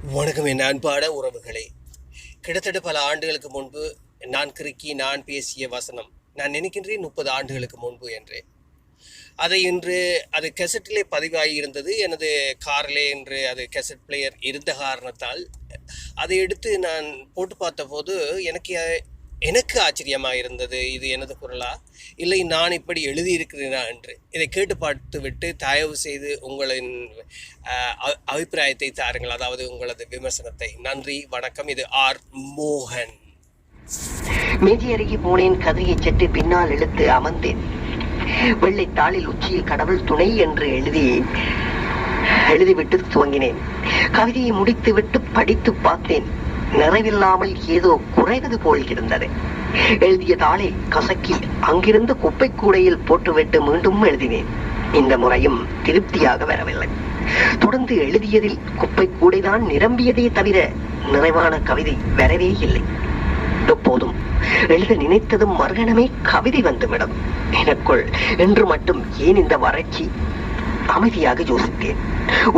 வணக்கம் என் அன்பான உறவுகளே. கிட்டத்தட்ட பல ஆண்டுகளுக்கு முன்பு நான் பேசிய வசனம், நான் நினைக்கின்றேன் 30 ஆண்டுகளுக்கு முன்பு என்று. அதை இன்று அது கெசட்டிலே பதிவாகி இருந்தது. எனது காரிலே என்று அது கெசட் பிளேயர் இருந்த காரணத்தால் அதை எடுத்து நான் போட்டு பார்த்தபோது எனக்கு ஆச்சரியமாக இருந்தது. இது எனது குரலா இல்லை நான் இப்படி எழுதியிருக்கிறேனா என்று. இதை கேட்டு பார்த்து விட்டு தயவு செய்து உங்களின் அபிப்பிராயத்தை தாருங்கள், அதாவது உங்களது விமர்சனத்தை. நன்றி, வணக்கம். இது ஆர் மோகன். மேஜை அருகே போனேன். கதையை சற்று பின்னால் இழுத்து அமர்ந்தேன். வெள்ளைத்தாளில் உச்சியில் கடவுள் துணை என்று எழுதிவிட்டு துவங்கினேன். கவிதையை முடித்துவிட்டு படித்து பார்த்தேன். நிறைவில்லாமல் ஏதோ குறைவது போல் இருந்தது. எழுதிய தாளை கசக்கி அங்கிருந்து குப்பை கூடையில் போட்டுவிட்டு மீண்டும் எழுதினேன். இந்த முறையும் திருப்தியாக வரவில்லை. தொடர்ந்து எழுதியதில் குப்பை கூடைதான் நிரம்பியதே தவிர நிறைவான கவிதை வரவே இல்லை. எப்போதும் எழுத நினைத்ததும் மறுகணமே கவிதை வந்துவிடும் எனக்குள் என்று மட்டும் ஏன் இந்த வறட்சி? அமைதியாக யோசித்தேன்.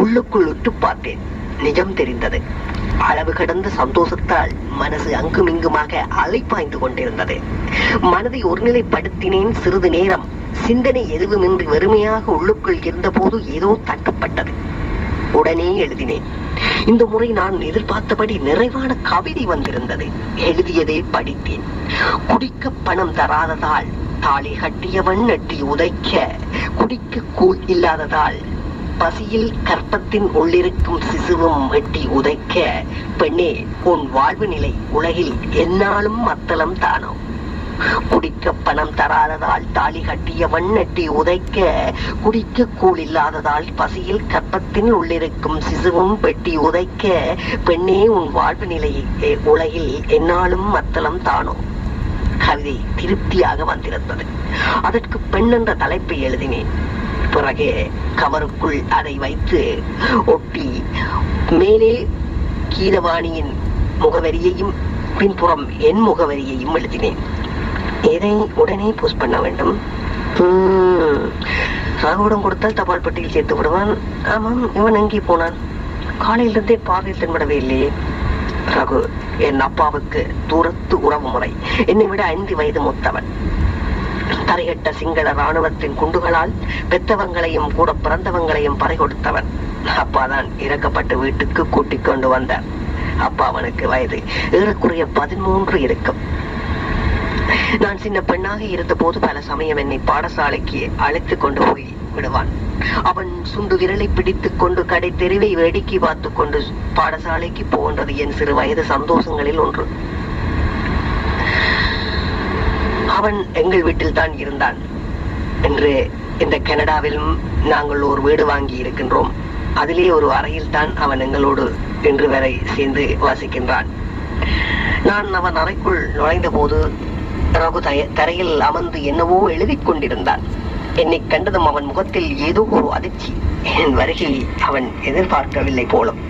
உள்ளுக்குள் உற்று பார்த்தேன். நிஜம் தெரிந்தது. அளவு கடந்த சந்தோஷத்தால் மனசு அங்குமிங்குமாக அலைப்பாய்ந்து கொண்டிருந்தது. மனதை ஒருநிலைப்படுத்தினேன். சிறிது நேரம் சிந்தனை எதுவுமின்றி வெறுமையாக உள்ளுக்குள் இருந்த போது ஏதோ தட்டப்பட்டது. உடனே எழுதினேன். இந்த முறை நான் எதிர்பார்த்தபடி நிறைவான கவிதை வந்திருந்தது. எழுதியதை படித்தேன். குடிக்க பணம் தராததால் தாலி கட்டியவன் நட்டி உதைக்க, குடிக்க கூழ் இல்லாததால் பசியில் கற்பத்தின் உள்ளிருக்கும் சிசுவும் வெட்டி உதைக்க, பெண்ணே உன் வாழ்வு நிலை உலகில் எந்நாளும் மத்தளம் தானோ. குடிக்க பணம் தராததால் தாலி கட்டியவன் நட்டி உதைக்க, குடிக்க கூழ் இல்லாததால் பசியில் கற்பத்தின் உள்ளிருக்கும் சிசுவும் வெட்டி உதைக்க, பெண்ணே உன் வாழ்வு நிலை உலகில் எந்நாளும் மத்தளம் தானோ. கவிதை திருப்தியாக வந்திருந்தது. அதற்கு பெண் என்ற தலைப்பை எழுதினேன். பிறகு கவருக்குள் அதை வைத்து ஒட்டி மேலே கீதவாணியின் முகவரியையும் பின்புறம் என் முகவரியையும் எழுதினேன். இதை உடனே போஸ்ட் பண்ண வேண்டும். ராகுவிடம் கொடுத்தால் தபால் பெட்டியில் சேர்த்து விடுவான். ஆமாம், இவன் எங்கே போனான்? காலையிலிருந்தே பார்வையில் தென்படவே இல்லையே. ரகு என் அப்பாவுக்கு தூரத்து உறவு முறை. என்னை விட 5 வயது மூத்தவன். தரையட்ட சிங்கள ராணுவத்தின் குண்டுகளால் பெத்தவங்களையும் கூட பிறந்தவங்களையும் பறை கொடுத்தவன். அப்பாதான் இறக்கப்பட்டு வீட்டுக்கு கூட்டிக் கொண்டு வந்தார். அப்பா அவனுக்கு வயது ஏறக்குறைய 13 இருக்கும். நான் சின்ன பெண்ணாக இருந்த போது பல சமயம் என்னை பாடசாலைக்கு அழைத்து கொண்டு போய் விடுவான். அவன் சுண்டு விரலை பிடித்துக் கொண்டு கடை தெருவை வேடிக்கை பார்த்து கொண்டு பாடசாலைக்கு போன்றது என் சிறு வயது சந்தோஷங்களில் ஒன்று. அவன் எங்கள் வீட்டில் தான் இருந்தான். என்று இந்த கனடாவிலும் நாங்கள் ஒரு வீடு வாங்கி இருக்கின்றோம். அதிலே ஒரு அறையில் தான் அவன் எங்களோடு இன்று வரை சேர்ந்து வாசிக்கின்றான். நான் அவன் அறைக்குள் நுழைந்த போது ரகு தரையில் அமர்ந்து என்னவோ எழுதி கொண்டிருந்தான். என்னை கண்டதும் அவன் முகத்தில் ஏதோ ஒரு அதிர்ச்சி. என் வருகையை அவன் எதிர்பார்க்கவில்லை போலும்.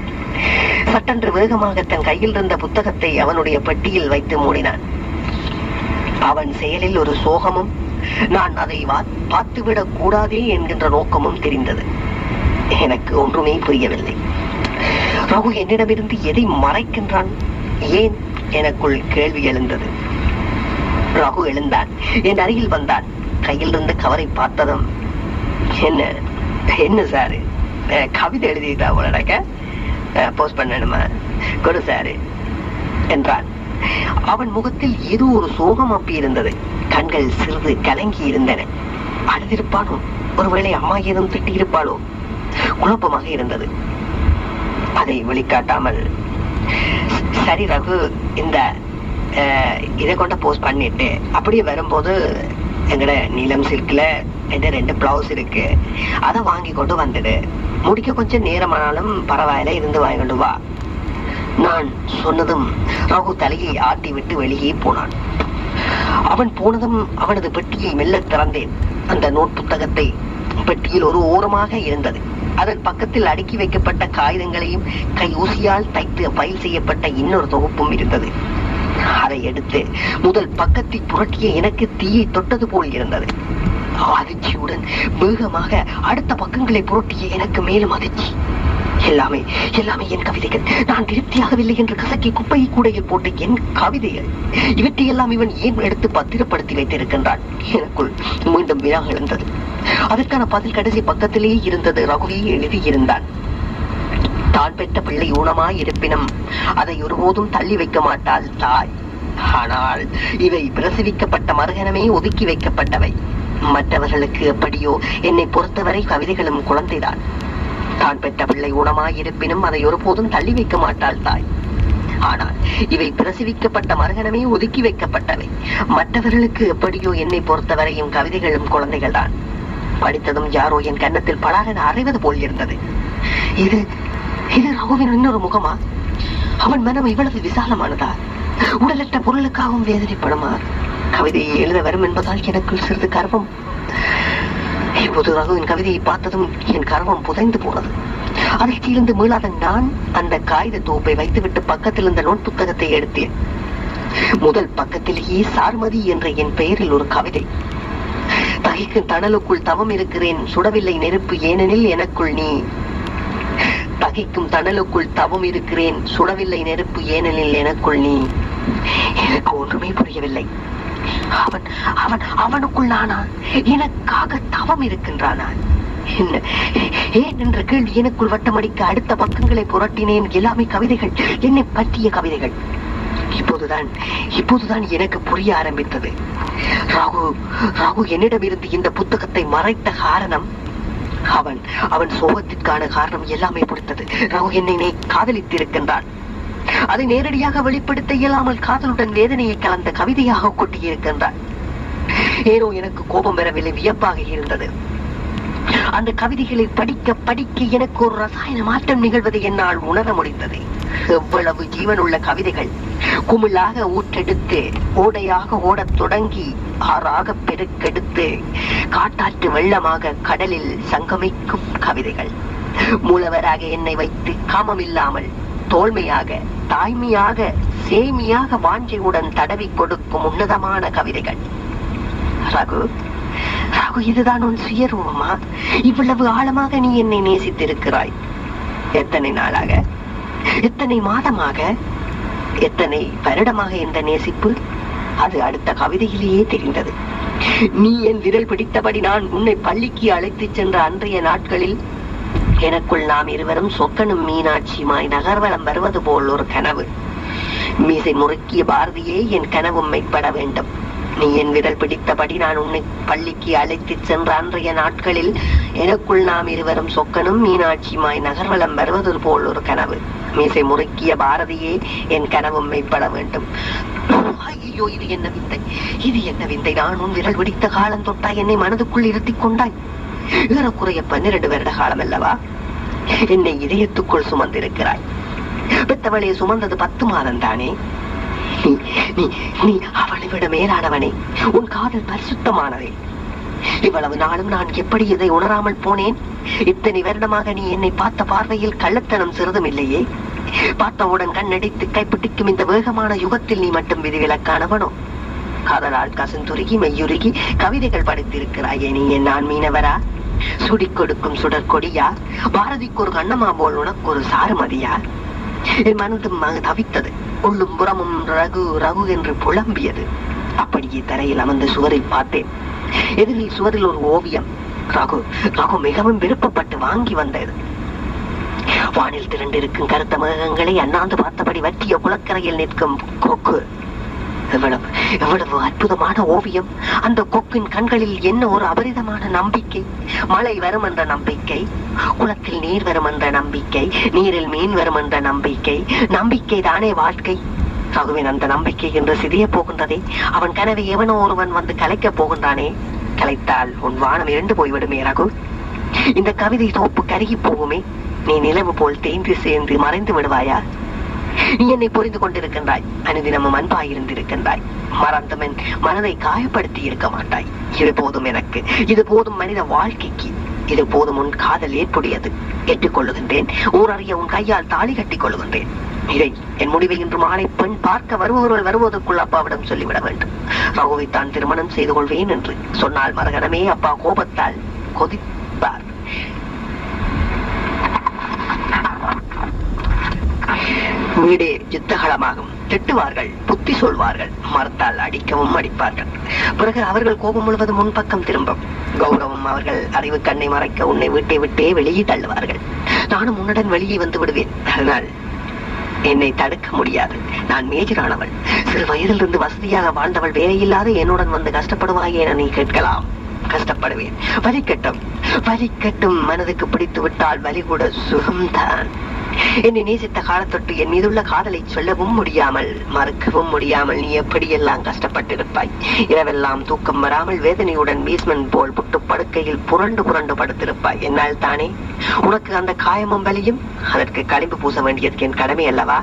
சட்டென்று வேகமாக தன் கையில் இருந்த புத்தகத்தை அவனுடைய பெட்டியில் வைத்து மூடினான். அவன் செயலில் ஒரு சோகமும் நான் அதை பார்த்துவிடக் கூடாதே என்கின்ற நோக்கமும் தெரிந்தது. எனக்கு ஒன்றுமே புரியவில்லை. ரகு என்னிடமிருந்து எதை மறைக்கின்றான்? ஏன்? எனக்குள் கேள்வி எழுந்தது. ரகு எழுந்தான். என் அருகில் வந்தான். கையில் இருந்த கவரை பார்த்ததும், என்ன சாரு, கவிதை எழுதிட்டா உனக்க போஸ்ட் பண்ணணுமா? கொடு சாரு என்றான். அவன் முகத்தில் ஏதோ ஒரு சோகம் அப்பி இருந்தது. கண்கள் சிறிது கலங்கி இருந்தன. அழுதிருப்பானோ? ஒருவேளை அம்மா ஏதும் திட்டியிருப்பாளோ? குழப்பமாக இருந்தது. அதை வெளிக்காட்டாமல், சரி ரகு, இந்த இதை கொண்ட போஸ்ட் பண்ணிட்டு அப்படியே வரும்போது எங்கட நீலம் சில்க்ல எந்த 2 பிளவுஸ் இருக்கு, அதை வாங்கி கொண்டு வந்துடு. முடிக்க கொஞ்சம் நேரமானாலும் பரவாயில்ல, இருந்து வாங்கி கொண்டு வா. நான் சொன்னதும் ரகு தலையை ஆட்டி விட்டு வெளியே போனான். அவன் போனதும் அவனது பெட்டியை மெல்ல திறந்தேன். அந்த நோட் புத்தகத்தை பெட்டியில் ஒரு ஓரமாக இருந்தது. அதன் பக்கத்தில் அடுக்கி வைக்கப்பட்ட காகிதங்களையும் கை ஊசியால் தைத்து ஃபைல் செய்யப்பட்ட இன்னொரு தொகுப்பும் இருந்தது. அதை எடுத்து முதல் பக்கத்தை புரட்டிய எனக்கு தீயை தொட்டது போல் இருந்தது. அதிர்ச்சியுடன் வேகமாக அடுத்த பக்கங்களை புரட்டிய எனக்கு மேலும் அதிர்ச்சி. எல்லாமே எல்லாமே என் கவிதைகள். நான் திருப்தியாகவில்லை என்று கசக்கி குப்பை கூடையில் போட்ட என் கவிதைகள். இவற்றையெல்லாம் இவன் ஏன் எடுத்து பத்திரப்படுத்தி வைத்திருக்கின்றான்? எனக்குள் மீண்டும் வினா எழுந்தது. அதற்கான பதில் கடைசி பக்கத்திலேயே இருந்தது. ரகுவே எழுதியிருந்தான். தான் பெற்ற பிள்ளை ஊனமாய் இருப்பினும் அதை ஒருபோதும் தள்ளி வைக்க மாட்டாள் தாய். ஆனால் இவை பிரசவிக்கப்பட்ட மறுகணமே ஒதுக்கி வைக்கப்பட்டவை. மற்றவர்களுக்கு எப்படியோ என்னை பொறுத்தவரை கவிதைகளும் குழந்தைதான். தான் பெற்ற பிள்ளை ஊனமாய் இருப்பினும் அதை ஒருபோதும் தள்ளி வைக்க மாட்டாள் தாய். ஆனால் இவை பிரசவிக்கப்பட்ட மறுகணமே ஒதுக்கி வைக்கப்பட்டவை. மற்றவர்களுக்கு எப்படியோ என்னை பொறுத்தவரையும் கவிதைகளும் குழந்தைகள் தான். படித்ததும் யாரோ என் கன்னத்தில் படாக அறைவது போல் இருந்தது. இது இது ரகுவின் இன்னொரு முகமா? அவன் மனம் இவ்வளவு விசாலமானதா? உடலற்ற பொருளுக்காகவும் வேதனைப்படுமா? கவிதையை எழுத வரும் என்பதால் எனக்குள் சிறிது கர்வம். இப்போது ரகுவின் கவிதையை பார்த்ததும் என் கர்வம் புதைந்து போனது. அதிர்ச்சியிலிருந்து மீளாத நான் அந்த காகித தொகுப்பை வைத்துவிட்டு பக்கத்தில் இருந்த நோட் புத்தகத்தை எடுத்தேன். முதல் பக்கத்திலேயே சார்மதி என்ற என் பெயரில் ஒரு கவிதை. தகைக்கும் தணலுக்குள் தவம் இருக்கிறேன், சுடவில்லை நெருப்பு ஏனெனில் எனக்குள் நீ. தகைக்கும் தணலுக்குள் தவம் இருக்கிறேன், சுடவில்லை நெருப்பு ஏனெனில் எனக்குள் நீ. எனக்கு ஒன்றுமே புரியவில்லை. அவன் அவன் அவனுக்குள் நானா? எனக்காக தவம் இருக்கின்றானா? என்ன ஏன் என்ற கேள்வி எனக்குள் வட்டமடிக்க அடுத்த பக்கங்களை புரட்டினேன். எல்லாமே கவிதைகள், என்னை பற்றிய கவிதைகள். இப்போதுதான் எனக்கு புரிய ஆரம்பித்தது. ராகு என்னிடமிருந்து இந்த புத்தகத்தை மறைத்த காரணம், அவன் சோகத்திற்கான காரணம் எல்லாமே பிடித்தது. ராகு என்னை காதலித்திருக்கின்றான். அதை நேரடியாக வெளிப்படுத்த இயலாமல் காதலுடன் வேதனையை கலந்த கவிதையாக கொட்டியிருக்கின்றான். ஏனோ எனக்கு கோபம் வரவில்லை, வியப்பாக இருந்தது. அந்த கவிதைகளை படிக்க படிக்க எனக்கு ஒரு ரசாயன மாற்றம் நிகழ்வதை என்னால் உணர முடிந்தது. எவ்வளவு ஜீவனுள்ள கவிதைகள் குமிழாக ஊற்றெடுத்து ஓடையாக ஓடத் தொடங்கி ஆறாக பெருக்கெடுத்து காட்டாற்று வெள்ளமாக கடலில் சங்கமிக்கும் கவிதைகள். மூலவராக என்னை வைத்து காமம் இல்லாமல் தோல்மையாக, தாய்மையாக, சேமியாக வாஞ்சையுடன் தடவி கொடுக்கும் உன்னதமான கவிதைகள். ரகு, இதுதான் உன் சுயரூபமா? இவ்வளவு ஆழமாக நீ என்னை நேசித்திருக்கிறாய். எத்தனை நாளாக, எத்தனை மாதமாக, எத்தனை வருடமாக இந்த நேசிப்பு? அது அடுத்த கவிதையிலேயே தெரிந்தது. நீ என் விரல் பிடித்தபடி நான் உன்னை பள்ளிக்கு அழைத்துச் சென்ற அன்றைய நாட்களில் எனக்குள் நாம் இருவரும் சொக்கனும் மீனாட்சியுமாய் நகர்வலம் வருவது போல் ஒரு கனவு. மீசை முறுக்கிய பாரதியே என் கனவும் மெய்ப்பட வேண்டும். நீ என் விரல் பிடித்தபடி நான் உன்னை பள்ளிக்கு அழைத்துச் சென்ற அன்றைய நாட்களில் எனக்குள் நாம் இருவரும் சொக்கனும் மீனாட்சியுமாய் நகர்வலம் வருவது போல் ஒரு கனவு. மீசை முறுக்கிய பாரதியே என் கனவும் மெய்ப்பட வேண்டும். ஐயோ, இது என்ன விந்தை, இது என்ன விந்தை! நான் உன் விரல் பிடித்த காலம் தொட்டாய் என்னை மனதுக்குள் இருத்திக் கொண்டாய். ஏறக்குறைய 12 வருட காலம் அல்லவா என்னை இதயத்துக்குள் சுமந்திருக்கிறாய். பெத்தவளே, சுமந்தது 10 மாதம் தானே. நீ அவளை விட மேலானவனே. உன் காதல் பரிசுத்தமானதே. இவ்வளவு நாளும் நான் எப்படி இதை உணராமல் போனேன்? இத்தனை வருடமாக நீ என்னை பார்த்த பார்வையில் கள்ளத்தனம் சிறிதும் இல்லையே. பார்த்தவுடன் கண்ணடித்து கைப்பிடிக்கும் இந்த வேகமான யுகத்தில் நீ மட்டும் விதிவிலக்கானவனோ? காதலால் கசந்துருகி மெய்யுருகி கவிதைகள் படித்திருக்கிறாயே. நீ என் நான் மீனவரா? சுடி கொடுக்கும் சுடற்கொடியா? பாரதிக்கு ஒரு கண்ணமா போல் உனக்கு ஒரு சாருமதியா? என் மனதும் தவித்தது. உள்ளும் புறமும் ரகு ரகு என்று புலம்பியது. அப்படியே தரையில் அமர்ந்து சுவரில் பார்த்தேன். எதிரில் சுவரில் ஒரு ஓவியம். ரகு மிகவும் விருப்பப்பட்டு வாங்கி வந்தது. வானில் திரண்டிருக்கும் கருத்த மேகங்களை அண்ணாந்து பார்த்தபடி வற்றிய குளக்கரையில் நிற்கும் கொக்கு. எவ்வளவு அற்புதமான ஓவியம்! அந்த கொக்கின் கண்களில் என்ன ஒரு அபரிதமான நம்பிக்கை! மழை வரும் என்ற நம்பிக்கை, குளத்தில் நீர் வரும் என்ற நம்பிக்கை, நீரில் மீன் வரும் என்ற நம்பிக்கை. நம்பிக்கை தானே வாழ்க்கை. ரகுவின் அந்த நம்பிக்கை என்று சிதைய போகின்றதே. அவன் கனவை எவனோ ஒருவன் வந்து கலைக்கப் போகின்றானே. கலைத்தால் உன் வானம் இரண்டு போய்விடுமே ரகு. இந்த கவிதை தோப்பு கருகி போகுமே. நீ நிலவு போல் தேய்ந்து சேர்ந்து மறைந்து விடுவாயா? நீ என்னை புரிந்து கொண்டிருக்கின்றாய். அனுதினமும் அன்பாய் இருந்திருக்கின்றாய். மறந்தவன் மனதை காயப்படுத்தி இருக்க மாட்டாய். இது போதும் எனக்கு. இது போதும் மனித வாழ்க்கைக்கு. இது போதும். உன் காதல் ஏற்புடையது. ஏற்றுக்கொள்ளுகின்றேன். ஊரறிய உன் கையால் தாலி கட்டிக் கொள்ளுகின்றேன். இதை என் முடிவை இன்று மாலை பெண் பார்க்க வருபவர்கள் வருவதற்குள் அப்பாவிடம் சொல்லிவிட வேண்டும். ரகுவை தான் திருமணம் செய்து கொள்வேன் என்று சொன்னால் மறுகணமே அப்பா கோபத்தால் கொதிப்பார். வீடே யுத்தகலமாகும். திட்டுவார்கள், புத்தி சொல்வார்கள், மறுத்தால் அடிக்கவும் அடிப்பார்கள். பிறகு அவர்கள் கோபம் முழுவதும் முன்பக்கம் திரும்பும். கௌரவம் அவர்கள் அறிவு கண்ணை மறைக்க உன்னை வீட்டை விட்டே வெளியே தள்ளுவார்கள். நானும் உன்னுடன் வெளியே வந்து விடுவேன். அதனால் என்னை தடுக்க முடியாது. நான் மேஜரானவள். சிறு வயதிலிருந்து வசதியாக வாழ்ந்தவள். வேலையில்லாத என்னுடன் வந்து கஷ்டப்படுவாயே என நீ கேட்கலாம். கஷ்டப்படுவேன். வலிக்கட்டும், வலிக்கட்டும். மனதுக்கு பிடித்து விட்டால் வலி கூட சுகம்தான். என்னை நேசித்த காலத்தொட்டு என் மீதுள்ள காதலை சொல்லவும் முடியாமல் மறுக்கவும் முடியாமல் நீ எப்படியெல்லாம் கஷ்டப்பட்டிருப்பாய். இரவெல்லாம் தூக்கம் வராமல் வேதனையுடன் பீஸ்மன் போல் புட்டு படுக்கையில் புரண்டு புரண்டு படுத்திருப்பாய். என்னால் தானே உனக்கு அந்த காயமும் வலியும். அதற்கு களிம்பு பூச வேண்டியது என் கடமை அல்லவா?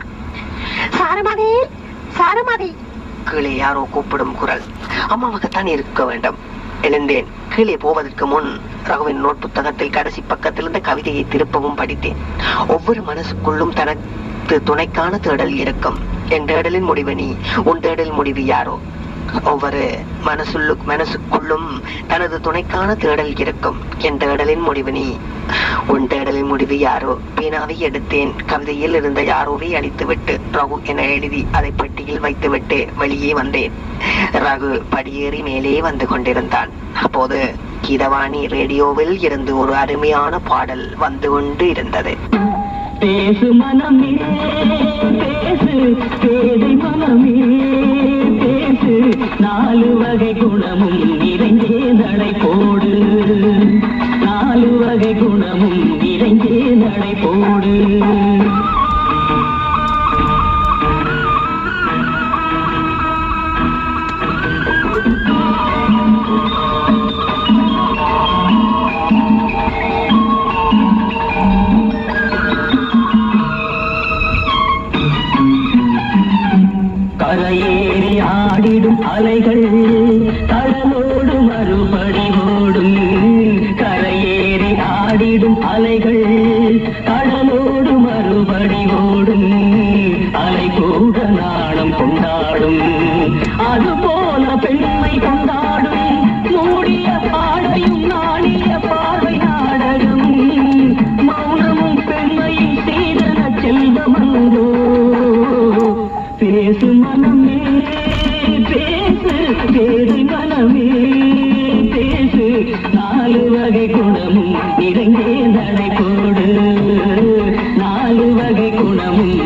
சாரமதி, சாரமதி. கீழே யாரோ கூப்பிடும் குரல். அம்மாவுக்குத்தான் இருக்க வேண்டும். எழுந்தேன். கீழே போவதற்கு முன் ரகுவின் நோட் புத்தகத்தில் கடைசி பக்கத்தில் இருந்த கவிதையை திருப்பவும் படித்தேன். ஒவ்வொரு மனசுக்குள்ளும் தனக்கு துணைக்கான தேடல் இருக்கும். என் தேடலின் முடிவு நீ, உன் தேடல் முடிவு யாரோ. ஒவ்வொரு மனசுக்குள்ளும் தனது துணைக்கான தேடல் இருக்கும். என் தேடலின் முடிவு நீ, உன் தேடலின் முடிவு யாரோ. பேனாவை எடுத்தேன். கவிதையில் இருந்த யாரோவை அழித்துவிட்டு ரகு என எழுதி அதை பெட்டியில் வைத்துவிட்டு வெளியே வந்தேன். ரகு படியேறி மேலே வந்து கொண்டிருந்தான். அப்போது கீதவாணி ரேடியோவில் இருந்து ஒரு அருமையான பாடல் வந்து கொண்டு இருந்தது. பேசு மனமே பேசு, பேதை மனமே பேசு, 4 வகை குணமும் நிறைந்தே நடை போடு, 4 வகை குணமும் நிறைந்தே நடை போடு. கரையேறி ஆடிடும் அலைகள் கடலோடு மறுபடி ஓடும், கரையேறி ஆடிடும் அலைகள் கடலோடு மறுபடி ஓடும், அலை கூட நாணம் கொண்டாடும், அதுபோல பெண்மை கொண்டாடும், மூடிய பாடையும் நாடிய பார்வை நாடகம், மௌனமும் பெண்மையும் சீதன செல்வமந்தோ. பேசு மனமே பேசு, பேதை மனமே பேசு, 4 வகை குணமும் நிறைந்தே நடை போடு, 4 வகை குணமும்